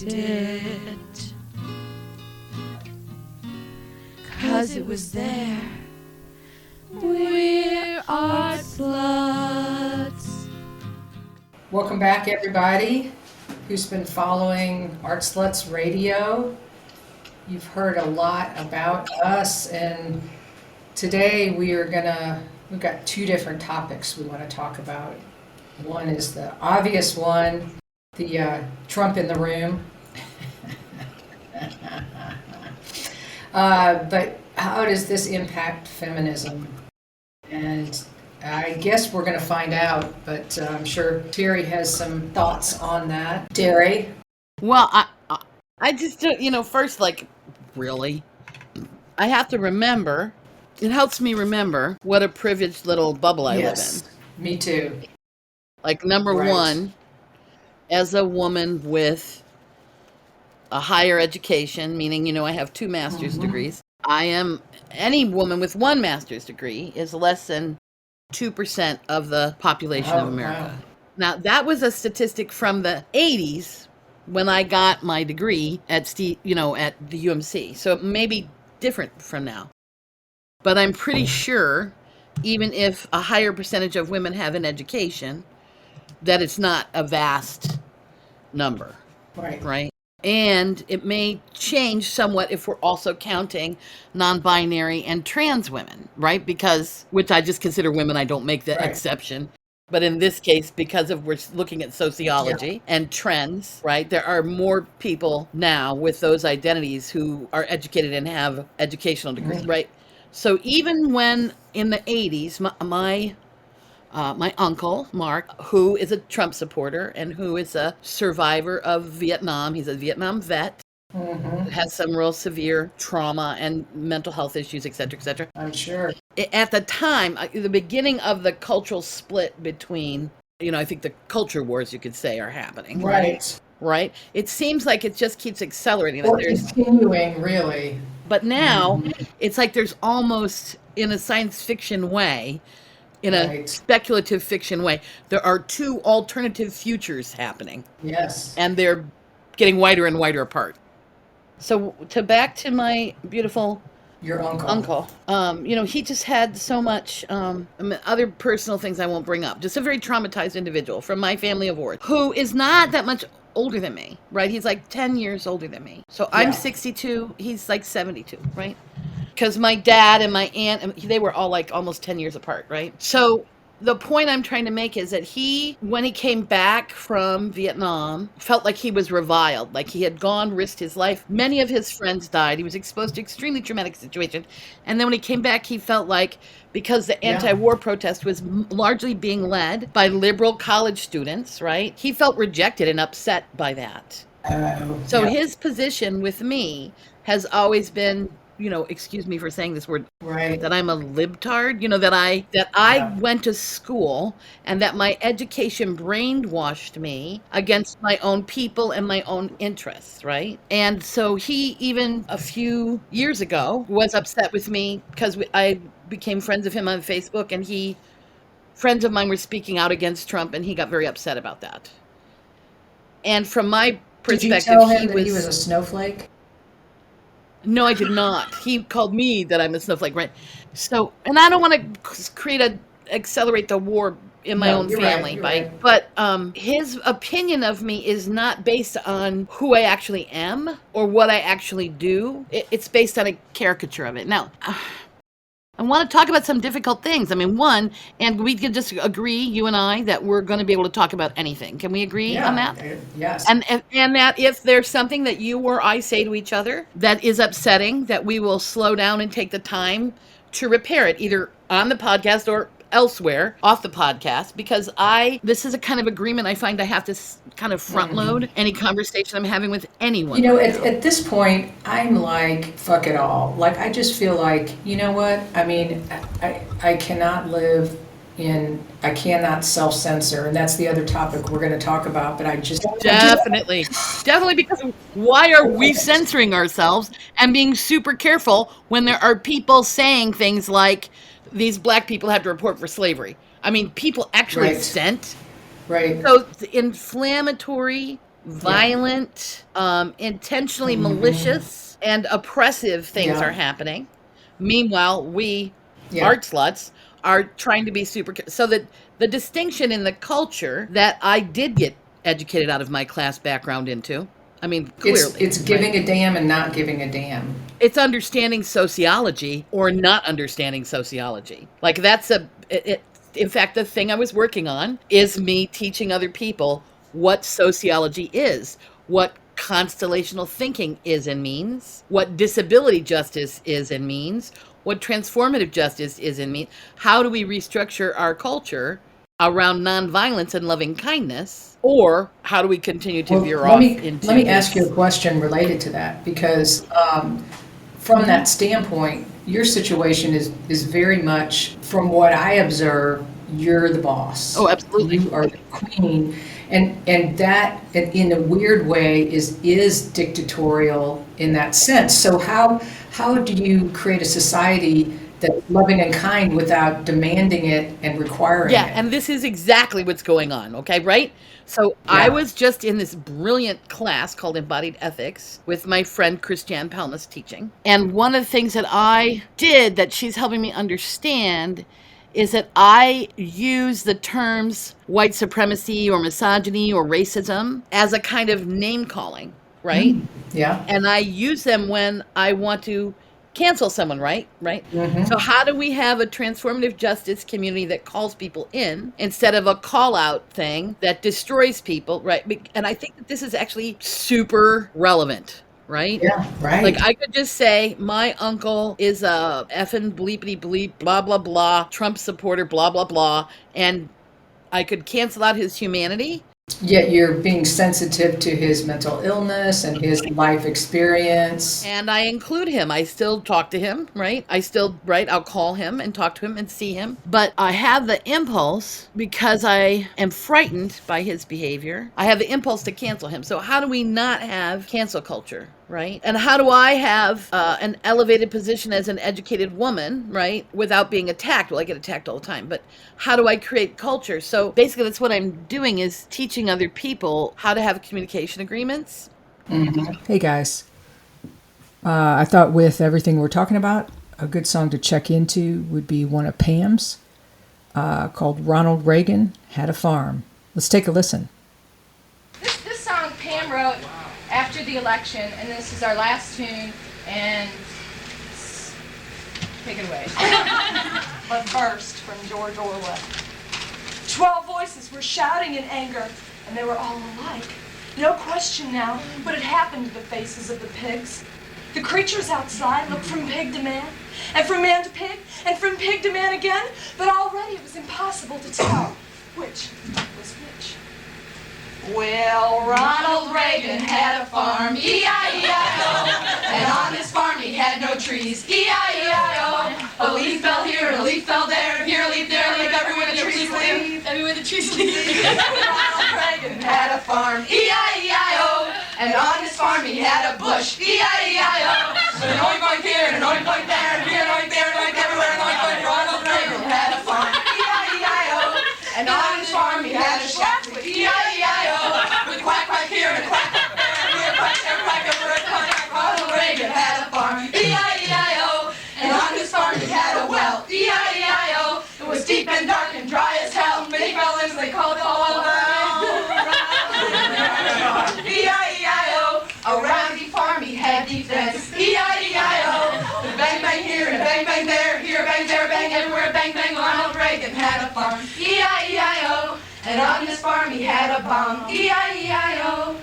it. 'Cause it was there. We're art sluts. Welcome back, everybody who's been following Art Sluts Radio. You've heard a lot about us, and today we've got two different topics we want to talk about. One is the obvious one, the Trump in the room. But how does this impact feminism? And I guess we're going to find out, but I'm sure Teri has some thoughts on that. Teri? Well, I just don't, first, really, I have to remember, it helps me remember what a privileged little bubble I live in. Me too. Number Right. one, as a woman with a higher education, meaning, I have 2 master's degrees. Any woman with 1 master's degree is less than 2% of the population of America. Wow. Now, that was a statistic from the 80s when I got my degree at the UMC. So it may be different from now. But I'm pretty sure, even if a higher percentage of women have an education, that it's not a vast number. Right? And it may change somewhat if we're also counting non-binary and trans women, right? Which I just consider women, I don't make the exception. But in this case, because we're looking at sociology and trends, right? There are more people now with those identities who are educated and have educational degrees, right? So even when in the 80s, my uncle, Mark, who is a Trump supporter and who is a survivor of Vietnam, he's a Vietnam vet, has some real severe trauma and mental health issues, et cetera, I'm sure. At the time, the beginning of the cultural split between, I think the culture wars, you could say, are happening. Right? It seems like it just keeps accelerating. Or continuing, really. But now, it's like there's almost, in a science fiction way, in a speculative fiction way, there are 2 alternative futures happening. Yes. And they're getting wider and wider apart. So back to my beautiful your uncle. He just had so much other personal things I won't bring up. Just a very traumatized individual from my family of origin who is not that much older than me, right? He's like 10 years older than me. So I'm 62, he's like 72, right? Because my dad and my aunt, they were all like almost 10 years apart, right? So the point I'm trying to make is that when he came back from Vietnam, felt like he was reviled, like he had risked his life. Many of his friends died. He was exposed to extremely traumatic situation. And then when he came back, he felt like, because the anti-war protest was largely being led by liberal college students, right? He felt rejected and upset by that. His position with me has always been, excuse me for saying this word, that I'm a libtard, that I went to school and that my education brainwashed me against my own people and my own interests, right? And so he, even a few years ago, was upset with me because I became friends of him on Facebook, and friends of mine were speaking out against Trump, and he got very upset about that. And from my perspective, did you tell him that he was a snowflake? No, I did not. He called me that I'm a snowflake, right? So, and I don't want to accelerate the war in my own family, right? But his opinion of me is not based on who I actually am or what I actually do. It's based on a caricature of it. Now, I want to talk about some difficult things. I mean, one, and we can just agree, you and I, that we're going to be able to talk about anything. Can we agree on that? Yes. And that if there's something that you or I say to each other that is upsetting, that we will slow down and take the time to repair it, either on the podcast or elsewhere off the podcast, because this is a kind of agreement I find I have to kind of front load any conversation I'm having with anyone. At this point, I'm like, fuck it all. Like, I just feel like, you know what? I mean, I cannot I cannot self-censor, and that's the other topic we're going to talk about, but Definitely, because why are we censoring ourselves and being super careful when there are people saying things like, these black people have to report for slavery? I mean, people actually sent. Right. So the inflammatory violent, intentionally malicious, and oppressive things Yeah. are happening. Meanwhile, we Yeah. art sluts are trying to be super. So that the distinction in the culture that I did get educated out of my class background into, I mean, clearly. It's giving right? a damn and not giving a damn. It's understanding sociology or not understanding sociology. Like that's in fact, the thing I was working on is me teaching other people what sociology is, what constellational thinking is and means, what disability justice is and means, what transformative justice is and means. How do we restructure our culture around nonviolence and loving kindness, or how do we continue to Well, veer let off me into let me ask you a this? question related to that, because from that standpoint, your situation is very much, from what I observe, you're the boss. Oh, absolutely. You are the queen, and that, in a weird way, is dictatorial in that sense. So how do you create a society that's loving and kind without demanding it and requiring Yeah, it? and this is exactly what's going on, okay, right? So I Yeah. was just in this brilliant class called Embodied Ethics with my friend Christiane Pelnis teaching. And one of the things that I did that she's helping me understand is that I use the terms white supremacy or misogyny or racism as a kind of name calling, right? Yeah. And I use them when I want to cancel someone, right? Mhm. So how do we have a transformative justice community that calls people in instead of a call out thing that destroys people, right? And I think that this is actually super relevant, right? Yeah, right. Like I could just say my uncle is a effing bleepity bleep blah blah blah Trump supporter blah blah blah, and I could cancel out his humanity. Yet you're being sensitive to his mental illness and his life experience. And I include him. I still talk to him, right? I'll call him and talk to him and see him. But I have the impulse, because I am frightened by his behavior, I have the impulse to cancel him. So how do we not have cancel culture, right? And how do I have an elevated position as an educated woman, right, without being attacked? Well, I get attacked all the time, but how do I create culture? So basically that's what I'm doing, is teaching other people how to have communication agreements. Hey guys, I thought with everything we're talking about, a good song to check into would be one of Pam's, called Ronald Reagan Had a Farm. Let's take a listen. This song Pam wrote after the election, and this is our last tune, and take it away. But first, from George Orwell. 12 voices were shouting in anger, and they were all alike. No question now what had happened to the faces of the pigs. The creatures outside looked from pig to man, and from man to pig, and from pig to man again, but already it was impossible to tell which was which. Well, Ronald Reagan had a farm, E-I-E-I-O, and on his farm he had no trees, E-I-E-I-O. A leaf fell here, a leaf fell there, here a leaf, there a leaf, everywhere the trees live, everywhere the trees live. Ronald Reagan had a farm, E-I-E-I-O, and on his farm he had a bush, E-I-E-I-O. An oink oink here, an oink oink there, and here an oink, there an oink, everywhere an oink oink. Ronald Reagan had a farm, E-I-E-I-O, and on his farm he had a shack with E-I-E-I-O, with quack quack here and a quack quack there, and here a quack there, quack over a quack. Ronald Reagan had a farm, E-I-E-I-O, and on his farm he had a well, E-I-E-I-O. It was deep and dark and dry as hell. Many felons they called it all E-I-E-I-O. Around the farm he had defense, E-I-E-I-O. A bang bang here and a bang bang there, here a bang, there a bang, everywhere a bang bang. Ronald Reagan had a farm, E-I-E-I-O. And on his farm he had a bomb, E-I-E-I-O.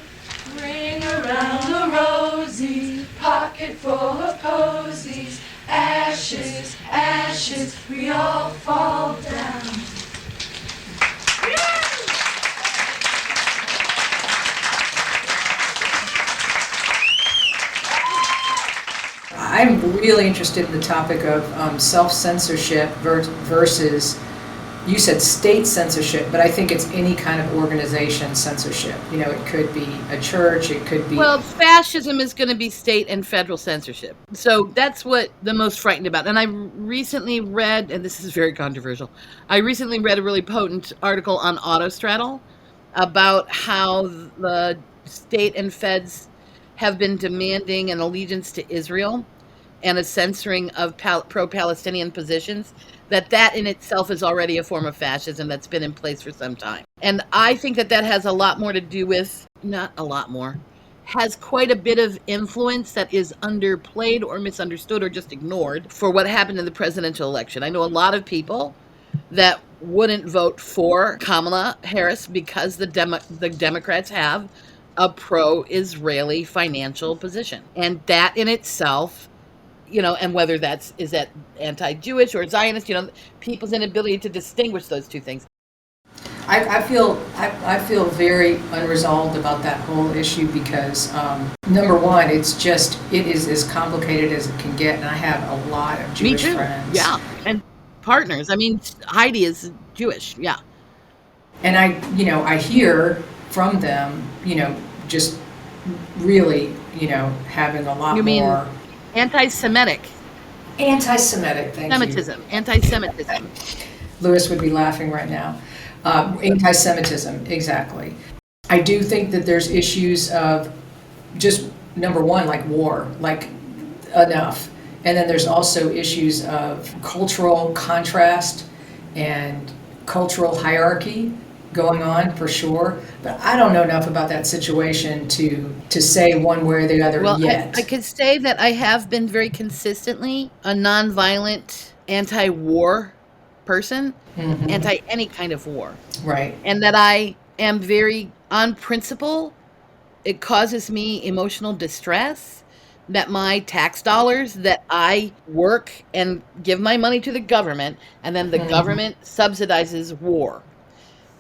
Ring around the rosy, pocket full of posies. Ashes, ashes, we all fall down. I'm really interested in the topic of self-censorship versus, you said state censorship, but I think it's any kind of organization censorship. You know, it could be a church, it could be... Well, fascism is going to be state and federal censorship. So that's what the most frightened about. And I recently read, and this is very controversial, I recently read a really potent article on autostraddle. about how the state and feds have been demanding an allegiance to Israel and a censoring of pro-Palestinian positions, that in itself is already a form of fascism that's been in place for some time. And I think that has a lot more to do with, not a lot more, has quite a bit of influence that is underplayed or misunderstood or just ignored for what happened in the presidential election. I know a lot of people that wouldn't vote for Kamala Harris because the Democrats have a pro-Israeli financial position. And that in itself, and whether is that anti-Jewish or Zionist, people's inability to distinguish those two things. I feel very unresolved about that whole issue because number one, it is as complicated as it can get, and I have a lot of Jewish Me too. friends. Yeah, and partners. I mean, Heidi is Jewish. Yeah, and I hear from them, just really, having a lot you mean more anti-Semitic. Anti-Semitic, thank Semitism. you. Anti-Semitism. Lewis would be laughing right now. Anti-Semitism, exactly. I do think that there's issues of just, number one, like war, like enough. And then there's also issues of cultural contrast and cultural hierarchy going on for sure. But I don't know enough about that situation to say one way or the other yet. I could say that I have been very consistently a nonviolent, anti-war person, anti any kind of war. Right. And that I am very, on principle, it causes me emotional distress that my tax dollars that I work and give my money to the government, and then the government subsidizes war.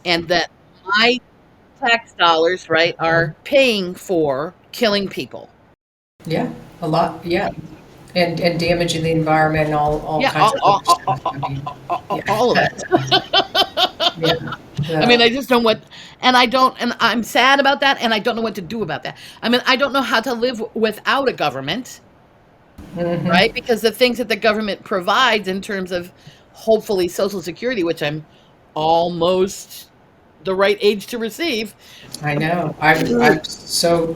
And that my tax dollars, right, are paying for killing people. Yeah, a lot, yeah. And damaging the environment and all kinds of other stuff. All of it. Yeah. I mean, I just don't and I'm sad about that, and I don't know what to do about that. I mean, I don't know how to live without a government, right? Because the things that the government provides in terms of hopefully Social Security, which I'm almost the right age to receive. I know. I'm so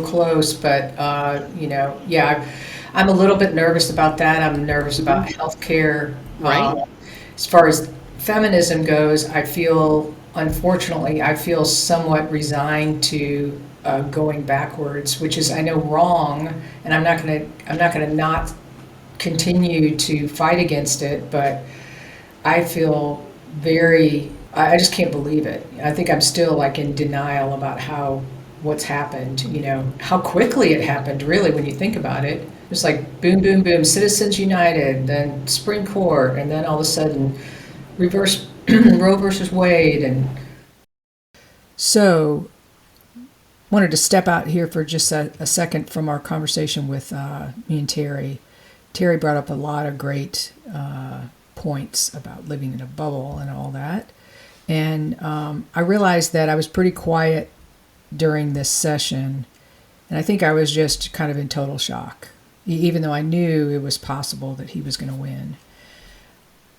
close, but I'm a little bit nervous about that. I'm nervous about healthcare. Right. As far as feminism goes, unfortunately, I feel somewhat resigned to going backwards, which is, I know, wrong, and I'm not gonna not continue to fight against it, but I feel I just can't believe it. I think I'm still like in denial about what's happened, how quickly it happened, really, when you think about it. It's like boom, boom, boom, Citizens United, then Supreme Court, and then all of a sudden reverse Roe versus Wade. And so wanted to step out here for just a second from our conversation with me and Teri. Teri brought up a lot of great points about living in a bubble and all that. And I realized that I was pretty quiet during this session, and I think I was just kind of in total shock, even though I knew it was possible that he was going to win.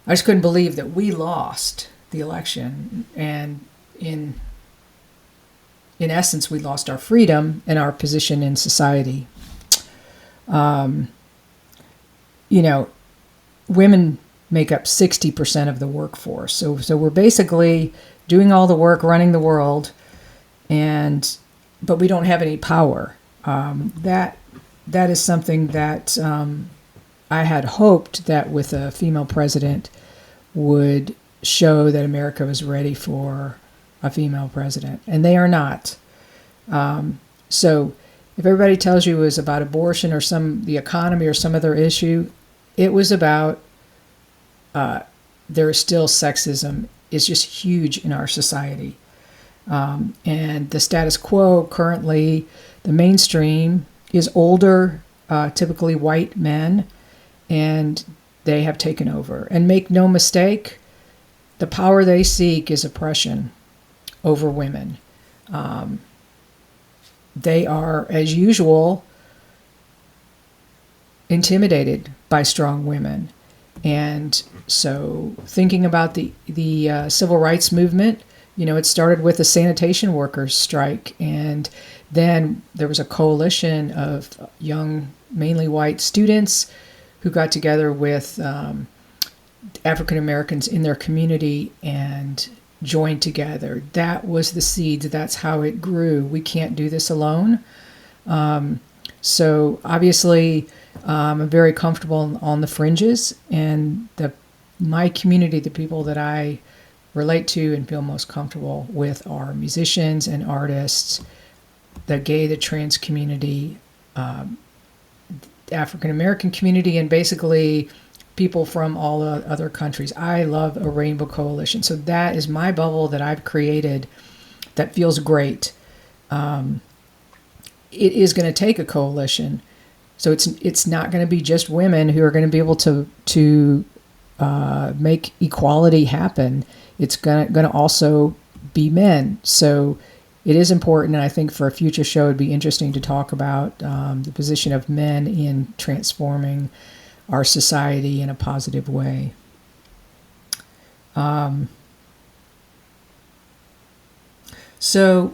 I just couldn't believe that we lost the election, and in essence, we lost our freedom and our position in society. Women make up 60% of the workforce. So we're basically doing all the work, running the world, but we don't have any power. That is something that I had hoped that with a female president would show that America was ready for a female president, and they are not. So if everybody tells you it was about abortion or the economy or some other issue, it was about there is still sexism is just huge in our society. And the status quo currently, the mainstream is older, typically white men, and they have taken over. And make no mistake, the power they seek is oppression over women. They are, as usual, intimidated by strong women. And so thinking about the civil rights movement, It started with a sanitation workers strike, and then there was a coalition of young, mainly white students who got together with African Americans in their community and joined together. That was the seeds. That's how it grew. We can't do this alone. So obviously, I'm very comfortable on the fringes, and my community, the people that I relate to and feel most comfortable with, are musicians and artists, the gay, the trans community, African American community, and basically people from all other countries. I love a rainbow coalition. So that is my bubble that I've created that feels great. It is going to take a coalition. So it's not going to be just women who are going to be able to make equality happen. It's going to also be men. So it is important, and I think for a future show it'd be interesting to talk about the position of men in transforming our society in a positive way. So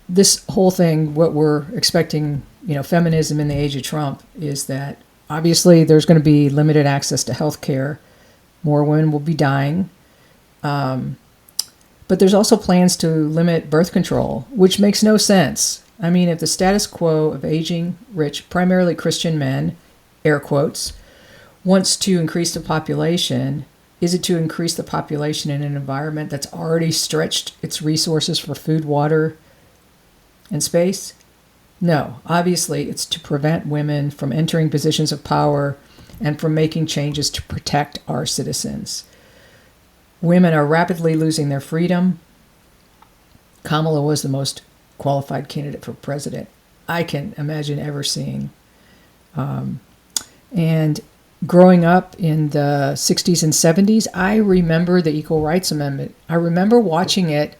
this whole thing, what we're expecting, feminism in the age of Trump, is that obviously there's going to be limited access to health care. More women will be dying. But there's also plans to limit birth control, which makes no sense. I mean, if the status quo of aging, rich, primarily Christian men, air quotes, wants to increase the population, is it to increase the population in an environment that's already stretched its resources for food, water, and space? No, obviously it's to prevent women from entering positions of power and from making changes to protect our citizens. Women are rapidly losing their freedom. Kamala was the most qualified candidate for president I can imagine ever seeing. And growing up in the 60s and 70s, I remember the Equal Rights Amendment. I remember watching it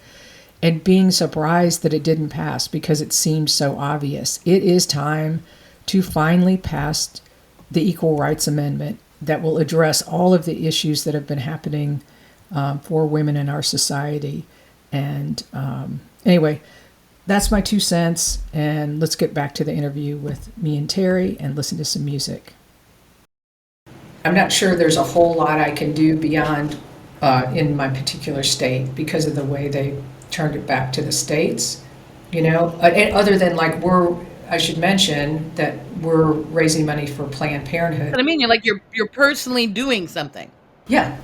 and being surprised that it didn't pass because it seemed so obvious. It is time to finally pass the Equal Rights Amendment that will address all of the issues that have been happening for women in our society. And anyway, that's my 2 cents. And let's get back to the interview with me and Teri and listen to some music. I'm not sure there's a whole lot I can do beyond in my particular state because of the way they turned it back to the states, and other than I should mention that we're raising money for Planned Parenthood. But I mean, you're personally doing something. Yeah.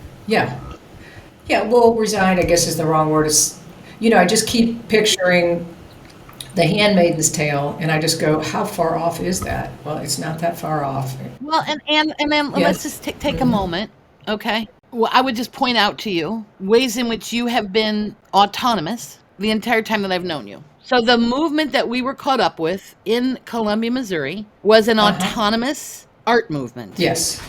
Well, resign, I guess, is the wrong word. It's, I just keep picturing The Handmaid's Tale, and I just go, how far off is that? Well, it's not that far off. Well, and then let's just take a moment, okay? Well, I would just point out to you ways in which you have been autonomous the entire time that I've known you. So the movement that we were caught up with in Columbia, Missouri, was an autonomous art movement. Yes.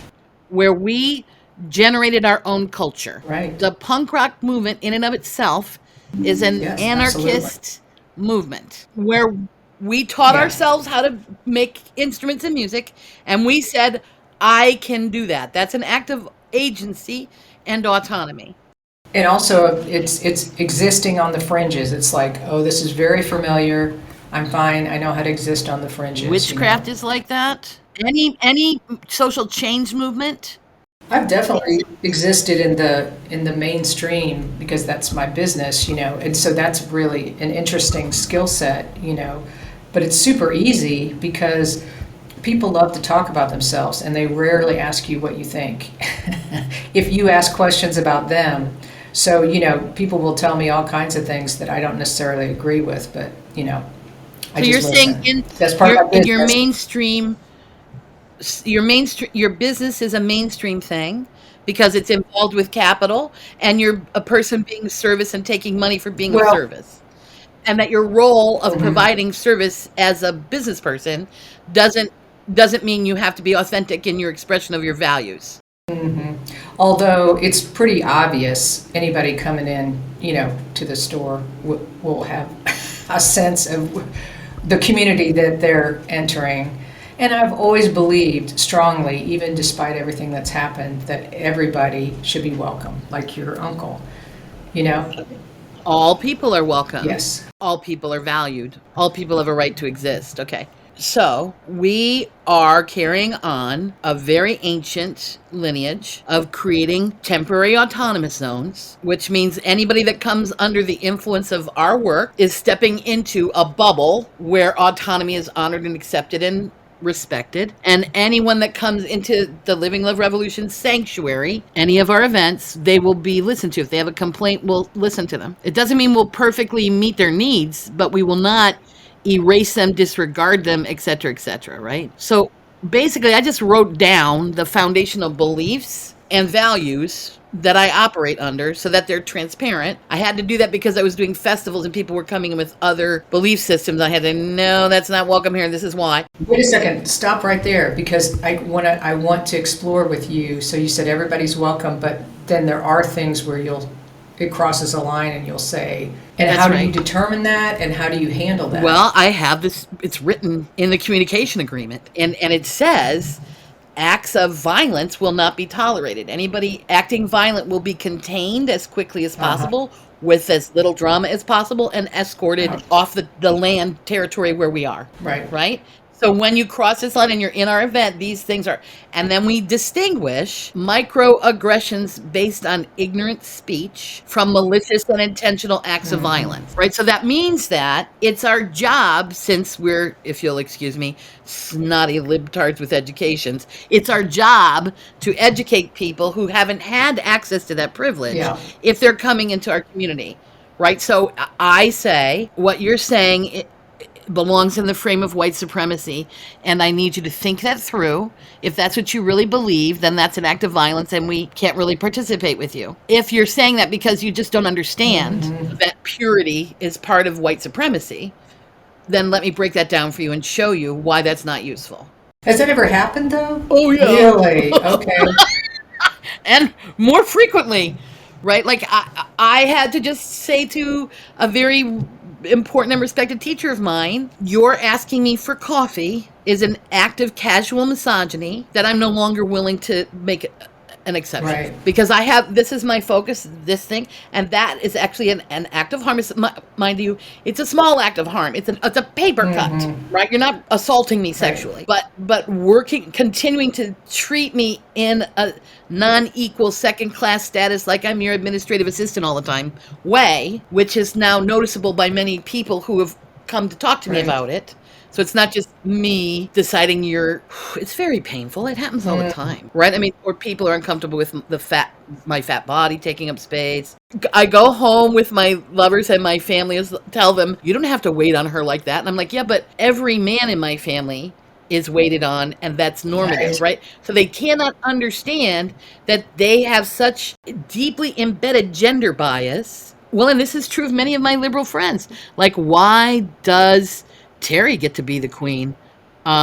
Where we generated our own culture. Right. The punk rock movement in and of itself is an anarchist movement where we taught ourselves how to make instruments and music, and we said, I can do that. That's an act of agency and autonomy. And also it's existing on the fringes. It's like, oh, this is very familiar. I'm fine. I know how to exist on the fringes. Witchcraft is like that. Any social change movement. I've definitely existed in the mainstream because that's my business, and so that's really an interesting skill set, but it's super easy because people love to talk about themselves and they rarely ask you what you think. If you ask questions about them. So, people will tell me all kinds of things that I don't necessarily agree with, but, I so you're listen. Saying that's part of my business. Your business is a mainstream thing because it's involved with capital and you're a person being of service and taking money for being of service. And that your role of providing service as a business person doesn't mean you have to be authentic in your expression of your values. Mm-hmm. Although it's pretty obvious, anybody coming in, to the store will have a sense of the community that they're entering. And I've always believed strongly, even despite everything that's happened, that everybody should be welcome, like your uncle. You know? All people are welcome. Yes. All people are valued. All people have a right to exist. Okay. So we are carrying on a very ancient lineage of creating temporary autonomous zones, which means anybody that comes under the influence of our work is stepping into a bubble where autonomy is honored and accepted and respected. And anyone that comes into the Living Love Revolution sanctuary, any of our events, they will be listened to. If they have a complaint, we'll listen to them. It doesn't mean we'll perfectly meet their needs, but we will not erase them, disregard them, etc., right? So basically, I just wrote down the foundational beliefs and values that I operate under so that they're transparent. I had to do that because I was doing festivals and people were coming in with other belief systems. I had to, no, that's not welcome here. This is why. Wait a second. Stop right there, because I want to explore with you. So you said everybody's welcome, but then there are things where it crosses a line and you'll say, and That's how do right. you determine that, and how do you handle that? Well, I have this, it's written in the communication agreement, and it says acts of violence will not be tolerated. Anybody acting violent will be contained as quickly as possible with as little drama as possible and escorted off the land territory where we are. Right? So when you cross this line and you're in our event, these things are, and then we distinguish microaggressions based on ignorant speech from malicious and intentional acts of violence, right? So that means that it's our job, since we're, if you'll excuse me, snotty libtards with educations, it's our job to educate people who haven't had access to that privilege if they're coming into our community, right? So I say, what you're saying, belongs in the frame of white supremacy, and I need you to think that through. If that's what you really believe, then that's an act of violence and we can't really participate with you. If you're saying that because you just don't understand that purity is part of white supremacy, then let me break that down for you and show you why that's not useful. Has that ever happened, though? Oh, yeah. Really? Okay. And more frequently, right? Like I had to just say to a very important and respected teacher of mine, you're asking me for coffee is an act of casual misogyny that I'm no longer willing to make an exception. Right. Because this is my focus, this thing, and that is actually an act of harm. Mind you, it's a small act of harm. It's a paper cut, right? You're not assaulting me sexually, but continuing to treat me in a non-equal second-class status, like I'm your administrative assistant all the time way, which is now noticeable by many people who have come to talk to me about it. So it's not just me deciding it's very painful. It happens all the time, right? I mean, or people are uncomfortable with my fat body taking up space. I go home with my lovers and my family, tell them, you don't have to wait on her like that. And I'm like, yeah, but every man in my family is waited on, and that's normative, right? So they cannot understand that they have such deeply embedded gender bias. Well, and this is true of many of my liberal friends. Like, why does Teri get to be the queen?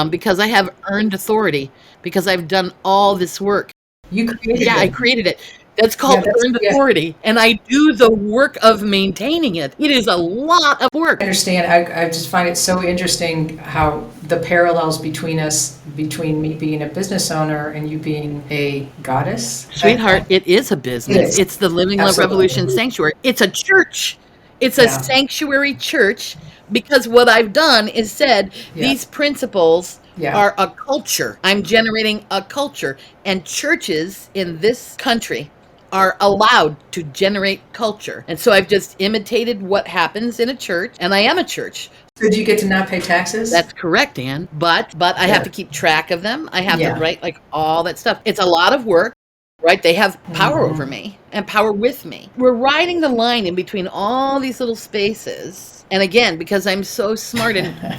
Because I have earned authority, because I've done all this work. You created it. I created it. That's called earned authority. And I do the work of maintaining it. It is a lot of work. I understand. I just find it so interesting how the parallels between me being a business owner and you being a goddess. Sweetheart, it is a business. It's the Living Love Revolution Sanctuary. It's a church. It's a sanctuary church, because what I've done is said these principles are a culture. I'm generating a culture, and churches in this country are allowed to generate culture. And so I've just imitated what happens in a church, and I am a church. Did you get to not pay taxes? That's correct, Ann. But I have to keep track of them. I have to write like all that stuff. It's a lot of work, right? They have power over me and power with me. We're riding the line in between all these little spaces. And again, because I'm so smart and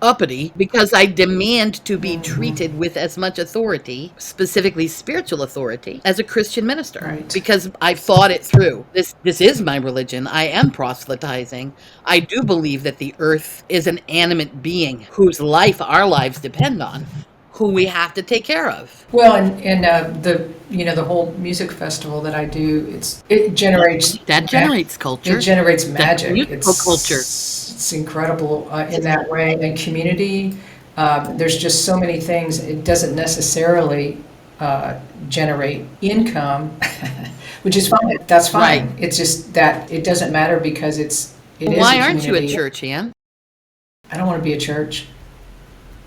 uppity, because I demand to be treated with as much authority, specifically spiritual authority, as a Christian minister. Right. Because I've thought it through. This is my religion. I am proselytizing. I do believe that the earth is an animate being whose life our lives depend on, who we have to take care of. Well, and the whole music festival that I do, it generates culture. It generates magic. Musical culture. It's incredible in that way. And community, there's just so many things. It doesn't necessarily generate income, which is fine. That's fine. Right. It's just that it doesn't matter because it is Why a aren't you at community. church, Ann? I don't want to be a church.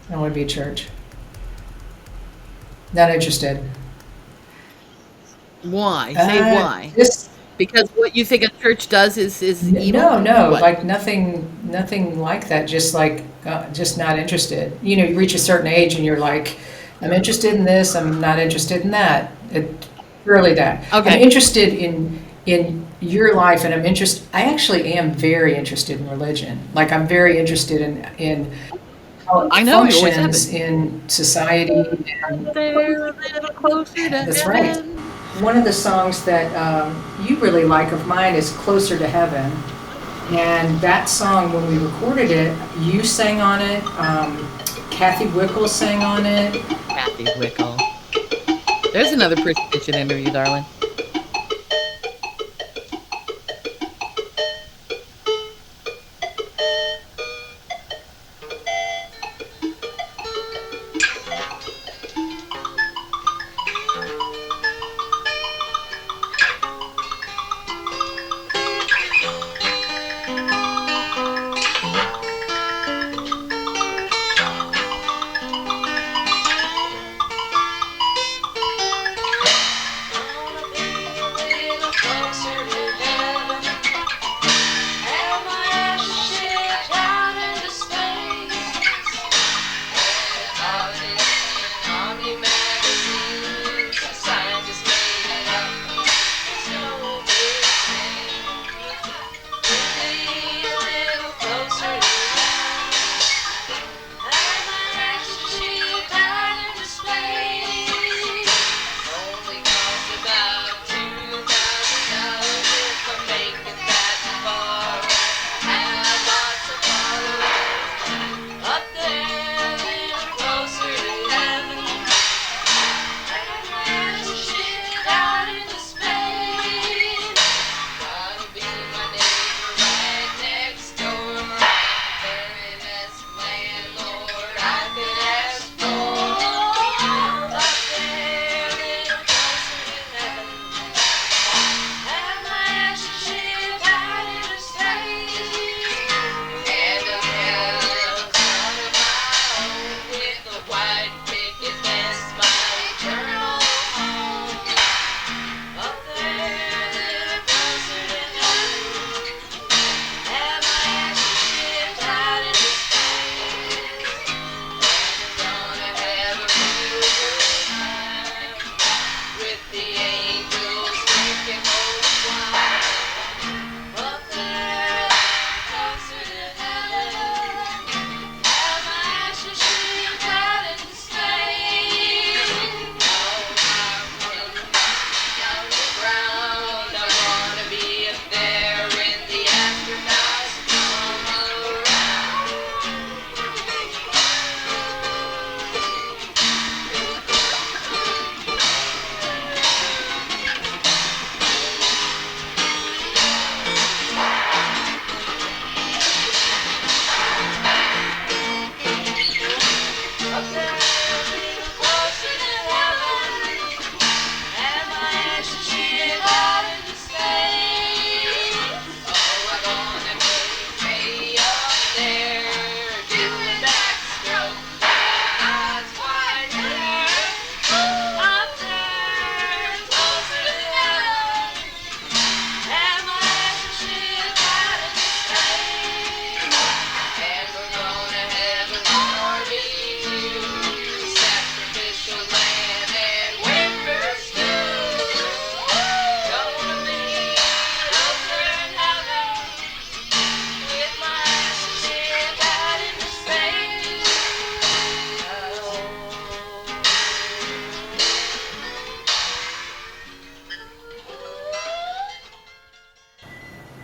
I don't want to be a church. Not interested. Why? Say why. Just Because what you think a church does is evil? no, What? like nothing like that. Just like, just not interested. You reach a certain age and you're like, I'm interested in this. I'm not interested in that. Really that. Okay. I'm interested in your life, and I actually am very interested in religion. Like I'm very interested in how it I know, you always have functions been. in society. And They're a little closer to that's right. heaven. One of the songs that you really like of mine is "Closer to Heaven," and that song, when we recorded it, you sang on it. Kathy Wickle sang on it. Kathy Wickle. There's another person you should interview, darling.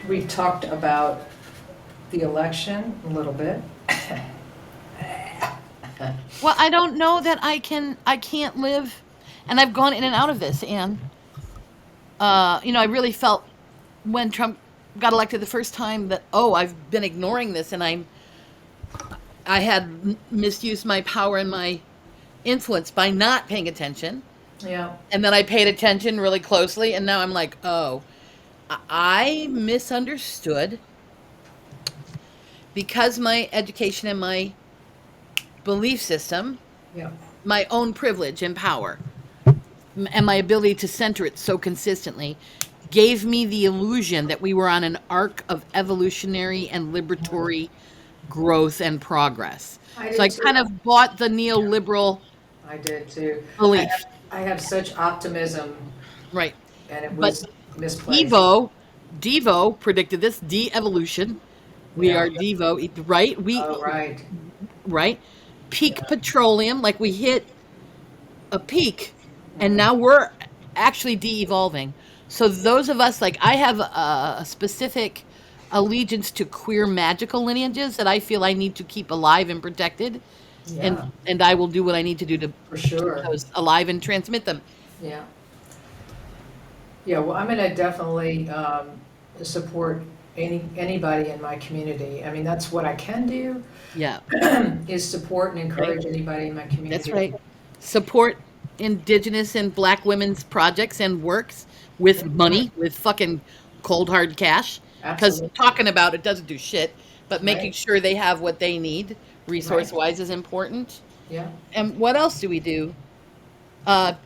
We've talked about the election a little bit. Well, I don't know that I can't live, and I've gone in and out of this, Anne. I really felt when Trump got elected the first time that, I've been ignoring this, and I had misused my power and my influence by not paying attention Yeah. And then I paid attention really closely, and now I'm like, oh, I misunderstood because my education and my belief system, Yeah. my own privilege and power, and my ability to center it so consistently gave me the illusion that we were on an arc of evolutionary and liberatory growth and progress. I So I did too. kind of bought the neoliberal I did too. belief, I have such optimism, right? and it But was misplaced. Devo predicted this de-evolution. We Yeah. are Devo, right? Oh, right. Right? Peak petroleum, like we hit a peak, and Mm-hmm. now we're actually de-evolving. So those of us, like I have a specific allegiance to queer magical lineages that I feel I need to keep alive and protected, Yeah, and I will do what I need to do to for keep sure. those alive and transmit them. Yeah. Yeah, well, I'm gonna definitely support anybody in my community. I mean, that's what I can do, Yeah, is support and encourage anybody in my community. that's right. Support Indigenous and Black women's projects and works with money, with fucking cold hard cash. Because Absolutely. talking about it doesn't do shit, but making Right. sure they have what they need, resource wise, is important. Yeah, And what else do we do?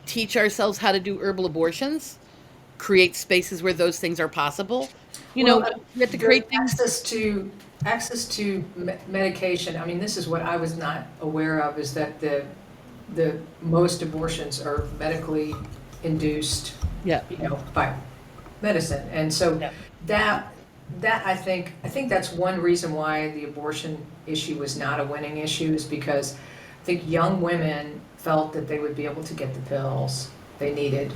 Teach ourselves how to do herbal abortions, create spaces where those things are possible. You know, we have to create things. access to medication. I mean, this is what I was not aware of, is that the most abortions are medically induced, Yeah. by medicine. And so Yeah. that I think that's one reason why the abortion issue was not a winning issue, is because I think young women felt that they would be able to get the pills they needed,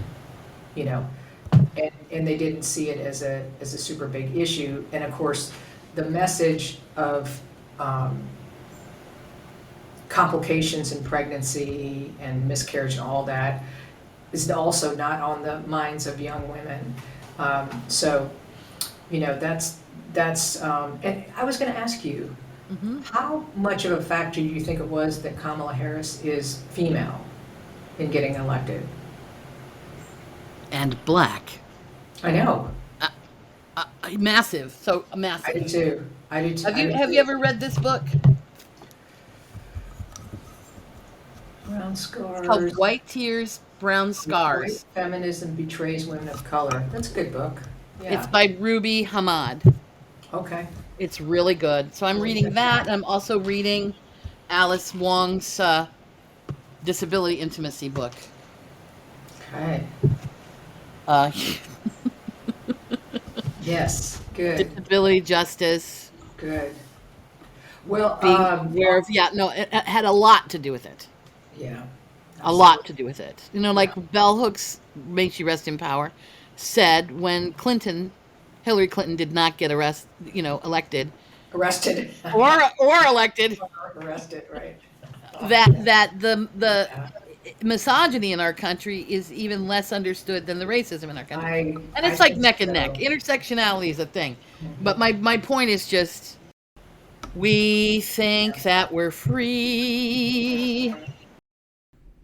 and they didn't see it as a super big issue. And of course, the message of complications in pregnancy and miscarriage and all that is also not on the minds of young women. So, that's and I was going to ask you, how much of a factor do you think it was that Kamala Harris is female in getting elected? And Black. I know. Massive. So I massive. do too. Have you ever read this book? Brown It's Scars. called White Tears, Brown Scars. White Feminism Betrays Women of Color. That's a good book. Yeah. It's by Ruby Hamad. Okay. It's really good. So I'm reading that. And I'm also reading Alice Wong's disability intimacy book. Okay. Uh, Yes. Good. disability justice. Good. Well, Being aware of, it had a lot to do with it. yeah. A lot to do with it. Like Bell Hooks, may she rest in power, said when Hillary Clinton did not get elected Arrested. or elected, Arrested, right. that the misogyny in our country is even less understood than the racism in our country. And it's like neck and neck. Intersectionality is a thing. But my point is just, we think that we're free.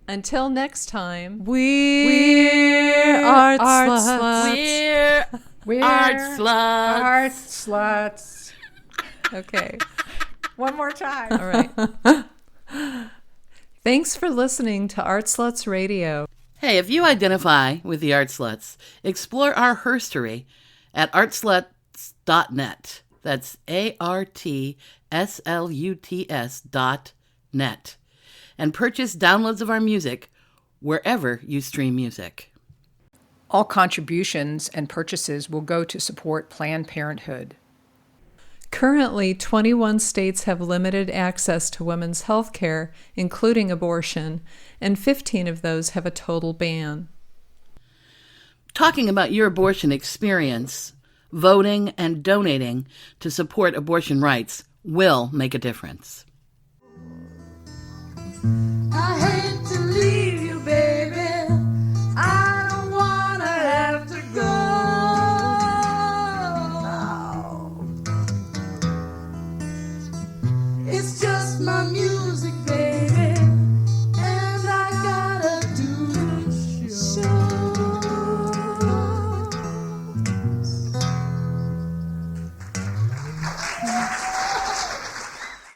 Until next time, we're art sluts. We're art sluts. Art sluts. Okay. One more time. All right. Thanks for listening to Art Sluts Radio. Hey, if you identify with the Art Sluts, explore our herstory at artsluts.net. That's ARTSLUTS.net. And purchase downloads of our music wherever you stream music. All contributions and purchases will go to support Planned Parenthood. Currently, 21 states have limited access to women's health care, including abortion, and 15 of those have a total ban. Talking about your abortion experience, voting, and donating to support abortion rights will make a difference. I hate to leave you, baby. I don't wanna have to go. It's just my music.